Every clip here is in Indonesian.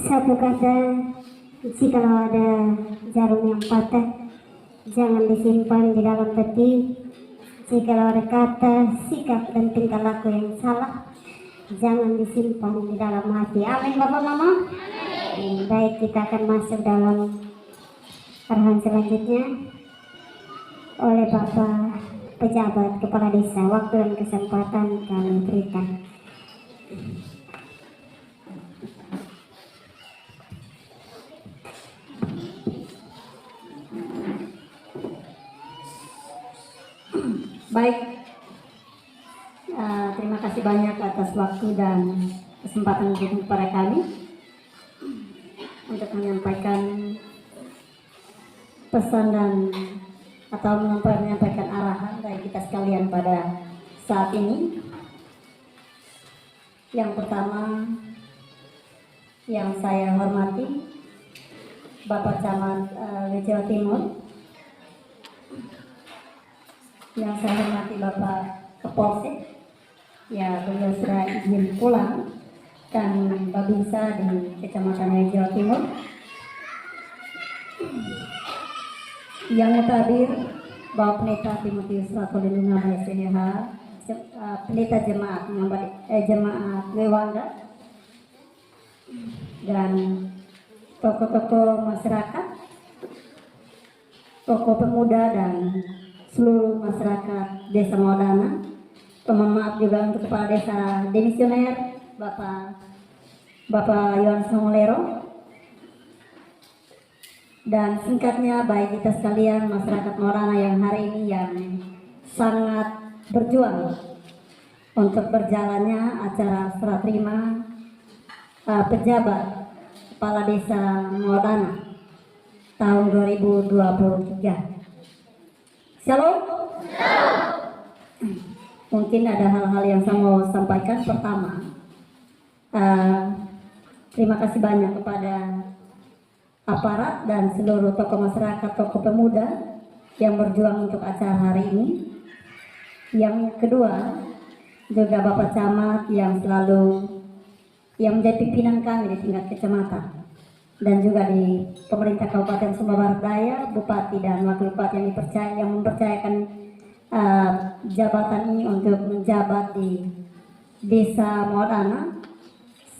Satu kata, jikalau ada jarum yang patah, jangan disimpan di dalam peti. Jikalau ada kata, sikap dan tingkah laku yang salah, jangan disimpan di dalam hati. Amin, Bapak Mama. Baik, kita akan masuk dalam arahan selanjutnya oleh Bapak Pejabat Kepala Desa. Waktu dan kesempatan kami berikan. Baik, terima kasih banyak atas waktu dan kesempatan kepada kami untuk menyampaikan pesan dan atau menyampaikan arahan dari kita sekalian pada saat ini. Yang pertama yang saya hormati Bapak Camat Jawa Timur, yang saya hormati Bapak Kapolsek, ya beliau sudah izin pulang, dan Babinsa di Kecamatan Jawa Timur. Yang hadir Bapak Pendeta Timotius Ratolindunga SNH, Pendeta Jemaat Jemaat Lewanda, dan tokoh-tokoh masyarakat, tokoh pemuda dan seluruh masyarakat Desa Mawadana. Mohon maaf juga untuk Kepala Desa Demisioner Bapak Yohanes Nongolero. Dan singkatnya, baik kita sekalian masyarakat Mawadana yang hari ini yang sangat berjuang untuk berjalannya acara serah terima pejabat Kepala Desa Mawadana tahun 2023. Shalom. Mungkin ada hal-hal yang saya mau sampaikan. Pertama, terima kasih banyak kepada aparat dan seluruh tokoh masyarakat, tokoh pemuda yang berjuang untuk acara hari ini. Yang kedua, juga Bapak Camat yang menjadi pimpinan kami di tingkat kecamatan dan juga di pemerintah Kabupaten Sumba Barat Daya, Bupati dan Wakil Bupati yang mempercayakan jabatan ini untuk menjabat di Desa Mawadana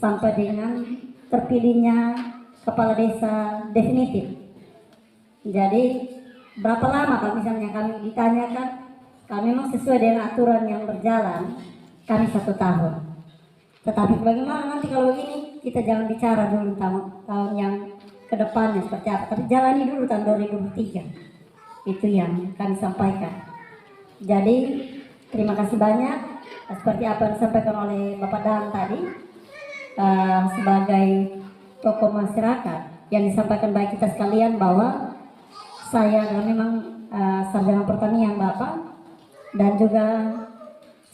sampai dengan terpilihnya Kepala Desa definitif. Jadi berapa lama kalau misalnya kami ditanyakan, kami memang sesuai dengan aturan yang berjalan, kami 1 tahun. Tetapi bagaimana nanti kalau begini, kita jangan bicara dulu tahun yang kedepannya seperti apa, tapi jalani dulu tahun 2023. Itu yang kami sampaikan. Jadi terima kasih banyak seperti apa yang disampaikan oleh Bapak Dan tadi, sebagai tokoh masyarakat yang disampaikan baik kita sekalian bahwa saya memang sarjana pertanian Bapak, dan juga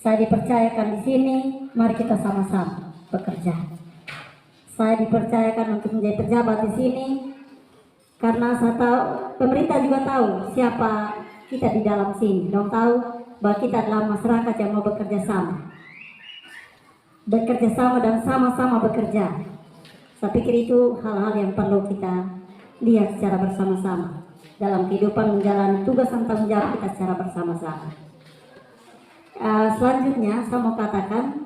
saya dipercayakan di sini, mari kita sama-sama bekerja. Saya dipercayakan untuk menjadi pejabat di sini karena saya tahu, pemerintah juga tahu siapa kita di dalam sini. Dong tahu bahwa kita adalah masyarakat yang mau bekerja sama dan sama-sama bekerja. Saya pikir itu hal-hal yang perlu kita lihat secara bersama-sama dalam kehidupan menjalani tugas dan tanggung jawab kita secara bersama-sama. Selanjutnya saya mau katakan,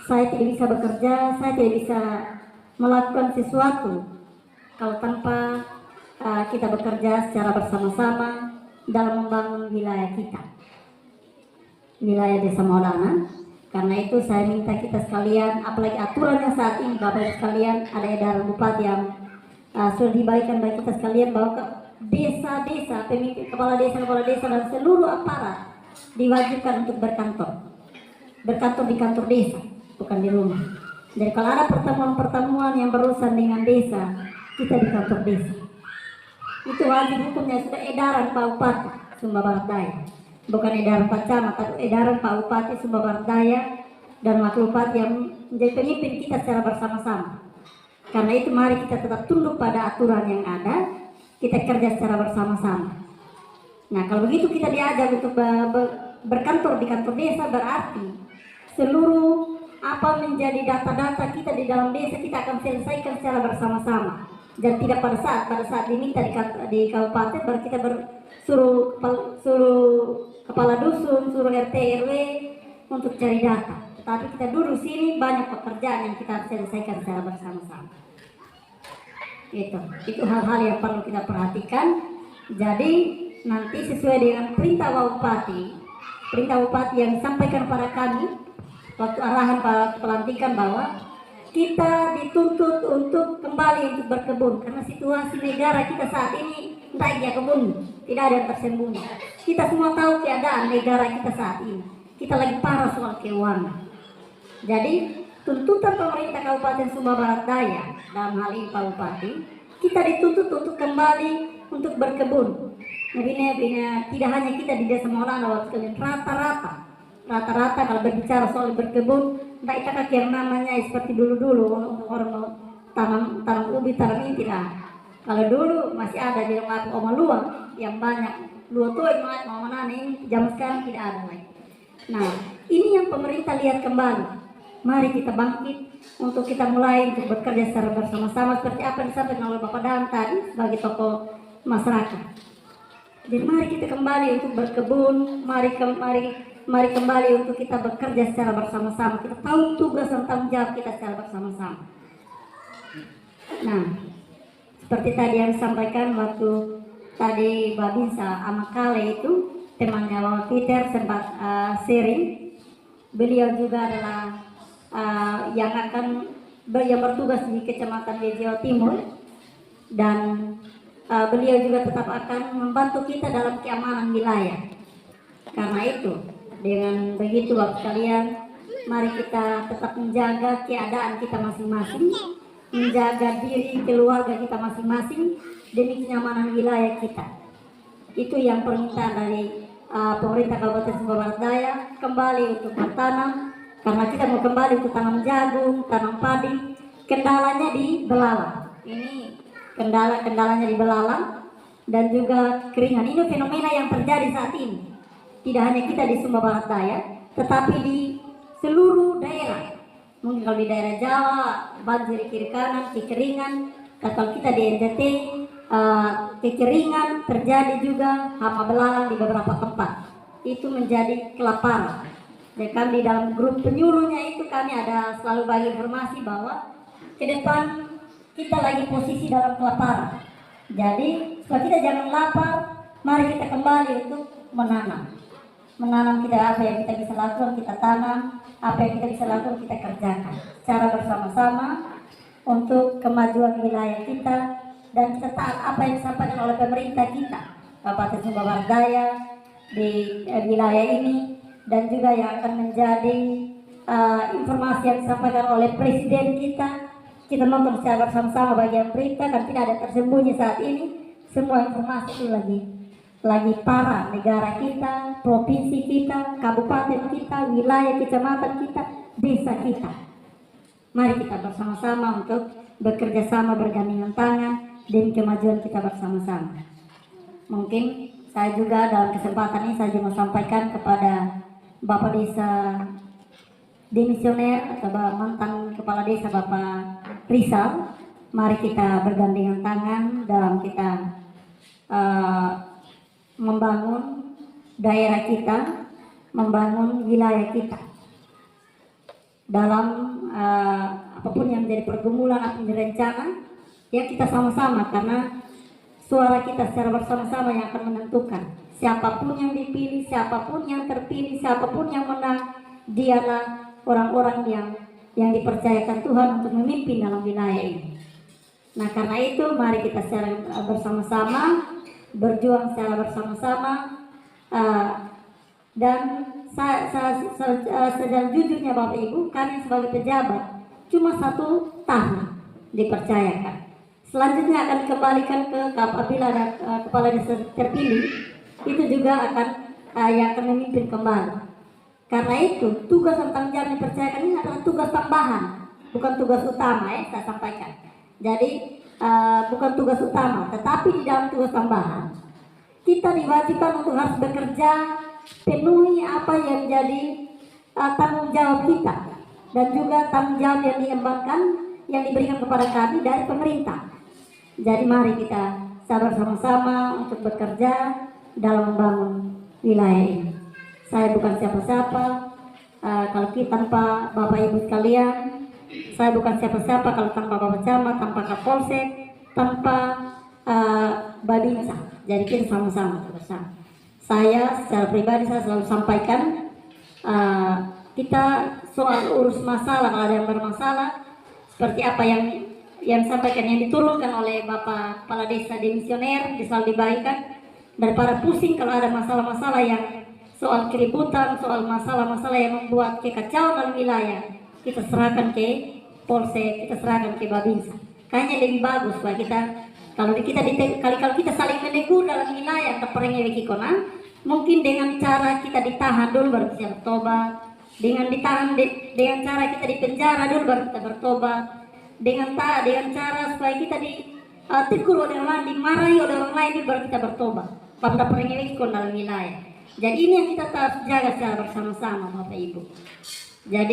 saya tidak bisa bekerja, saya tidak bisa melakukan sesuatu kalau tanpa kita bekerja secara bersama-sama dalam membangun wilayah kita, wilayah Desa Mawadana. Karena itu saya minta kita sekalian, apalagi aturannya saat ini Bapak sekalian, ada edaran Bupati yang sudah dibagikan bagi kita sekalian bahwa desa-desa, pemimpin kepala desa dan seluruh aparat diwajibkan untuk berkantor di kantor desa, bukan di rumah. Jadi kalau ada pertemuan-pertemuan yang berurusan dengan desa, kita di kantor desa. Itu wajib hukumnya, sudah edaran Pak Bupati Sumba Barat Daya, bukan edaran Pak Camat, tapi edaran Pak Bupati Sumba Barat Daya dan Wakil Bupati yang menjadi pemimpin kita secara bersama-sama. Karena itu mari kita tetap tunduk pada aturan yang ada, kita kerja secara bersama-sama. Nah kalau begitu kita diajak untuk berkantor di kantor desa, berarti seluruh apa menjadi data-data kita di dalam desa kita akan selesaikan secara bersama-sama. Dan tidak pada saat diminta di kabupaten baru kita suruh kepala dusun, suruh RT RW untuk cari data. Tetapi kita duduk sini banyak pekerjaan yang kita harus selesaikan secara bersama-sama. Itu hal-hal yang perlu kita perhatikan. Jadi nanti sesuai dengan perintah Bupati yang disampaikan pada kami waktu arahan pelantikan bahwa kita dituntut untuk kembali untuk berkebun karena situasi negara kita saat ini tidak ada kebun, tidak ada yang tersembunyi. Kita semua tahu keadaan negara kita saat ini. Kita lagi parah soal keuangan. Jadi tuntutan pemerintah Kabupaten Sumba Barat Daya dalam hal ini Pak Bupati, kita dituntut untuk kembali untuk berkebun. Bina tidak hanya kita di Desa Maulana, rata-rata kalau berbicara soal berkebun, tidak ada yang namanya seperti dulu orang tanam ubi, tanam ini tidak. Kalau dulu masih ada di rumah oma luang yang banyak luang tuh mau menanam, zaman sekarang tidak ada lagi. Nah, ini yang pemerintah lihat kembali. Mari kita bangkit untuk kita mulai untuk bekerja secara bersama-sama seperti apa yang disampaikan oleh Bapak Dan tadi sebagai tokoh masyarakat. Jadi mari kita kembali untuk berkebun, mari kembali untuk kita bekerja secara bersama-sama. Kita tahu tugas dan tanggung jawab kita secara bersama-sama. Nah, seperti tadi yang disampaikan waktu tadi Babinsa Amakale itu temannya Bapak Peter sempat sharing. Beliau juga adalah yang bertugas di Kecamatan Jawa Timur dan beliau juga tetap akan membantu kita dalam keamanan wilayah. Karena itu, dengan begitu Bapak sekalian, mari kita tetap menjaga keadaan kita masing-masing, menjaga diri keluarga kita masing-masing demi kenyamanan wilayah kita. Itu yang permintaan dari pemerintah Kabupaten Sumba Barat Daya, kembali untuk bertanam, karena kita mau kembali untuk tanam jagung, tanam padi. Kendalanya di belalang. Ini kendalanya di belalang dan juga keringan. Ini fenomena yang terjadi saat ini. Tidak hanya kita di Sumba Barat Daya, tetapi di seluruh daerah. Mungkin kalau di daerah Jawa, banjir kiri kanan, kekeringan. Kalau kita di NTT, kekeringan terjadi juga, hama belalang di beberapa tempat. Itu menjadi kelaparan. Dan kami di dalam grup penyuluhnya itu kami ada selalu bagi informasi bahwa ke depan kita lagi posisi dalam kelaparan. Jadi supaya kita jangan lapar, mari kita kembali untuk menanam. Menanam kita apa yang kita bisa lakukan, kita tanam. Apa yang kita bisa lakukan, kita kerjakan secara bersama-sama untuk kemajuan wilayah kita. Dan kita taat apa yang disampaikan oleh pemerintah kita, Kabupaten Sumba Barat Daya di wilayah ini, dan juga yang akan menjadi informasi yang disampaikan oleh Presiden kita. Kita nonton secara bersama-sama bagian berita, kan tidak ada tersembunyi saat ini. Semua informasi itu lagi parah negara kita, provinsi kita, kabupaten kita, wilayah kecamatan kita, desa kita. Mari kita bersama-sama untuk bekerja sama, bergandengan tangan demi kemajuan kita bersama-sama. Mungkin saya juga dalam kesempatan ini saya mau sampaikan kepada Bapak Desa demisioner atau mantan kepala desa Bapak Rizal, mari kita bergandengan tangan dalam kita membangun daerah kita, membangun wilayah kita dalam apapun yang menjadi pergumulan atau rencana, ya kita sama-sama, karena suara kita secara bersama-sama yang akan menentukan siapapun yang dipilih, siapapun yang terpilih, siapapun yang menang, dialah orang-orang yang dipercayakan Tuhan untuk memimpin dalam wilayah ini. Nah, karena itu mari kita secara bersama-sama berjuang secara bersama-sama, dan sejujurnya Bapak Ibu, kami sebagai pejabat cuma 1 tahun dipercayakan. Selanjutnya akan dikembalikan ke apabila ada kepala desa terpilih, itu juga akan yang akan memimpin kembali. Karena itu tugas dan tanggung jawab dipercayakan ini adalah tugas tambahan, bukan tugas utama, ya saya sampaikan. Jadi bukan tugas utama, tetapi di dalam tugas tambahan kita diwajibkan untuk harus bekerja penuhi apa yang jadi tanggung jawab kita. dan juga tanggung jawab yang diembankan yang diberikan kepada kami dari pemerintah. Jadi mari kita sabar sama-sama untuk bekerja dalam membangun wilayah ini. Saya bukan siapa-siapa, kalau kita tanpa Bapak Ibu sekalian, saya bukan siapa-siapa kalau tanpa Bapak Camat, tanpa Kapolsek, tanpa Babinsa. Jadi kita sama-sama bersama. Saya secara pribadi saya selalu sampaikan, kita soal urus masalah, kalau ada yang bermasalah seperti apa yang sampaikan, yang diturunkan oleh Bapak Kepala Desa Demisioner, selalu dibagikan, daripada pusing kalau ada masalah-masalah yang soal keributan, soal masalah-masalah yang membuat kekacauan dalam wilayah, kita serahkan ke Polsek, kita serahkan ke Babinsa. Kayaknya lebih bagus Pak kita kalau kita saling menegur dalam wilayah keperengnya Wikikona, mungkin dengan cara kita ditahan dulu baru bisa bertobat, dengan dengan cara kita dipenjara dulu baru kita bertobat, dengan cara supaya kita ditegur oleh orang lain, dimarahi oleh orang lain dulu baru kita bertobat. Pada perengnya Wikikona dalam wilayah. Jadi ini yang kita harus jaga secara bersama-sama Bapak Ibu. Jadi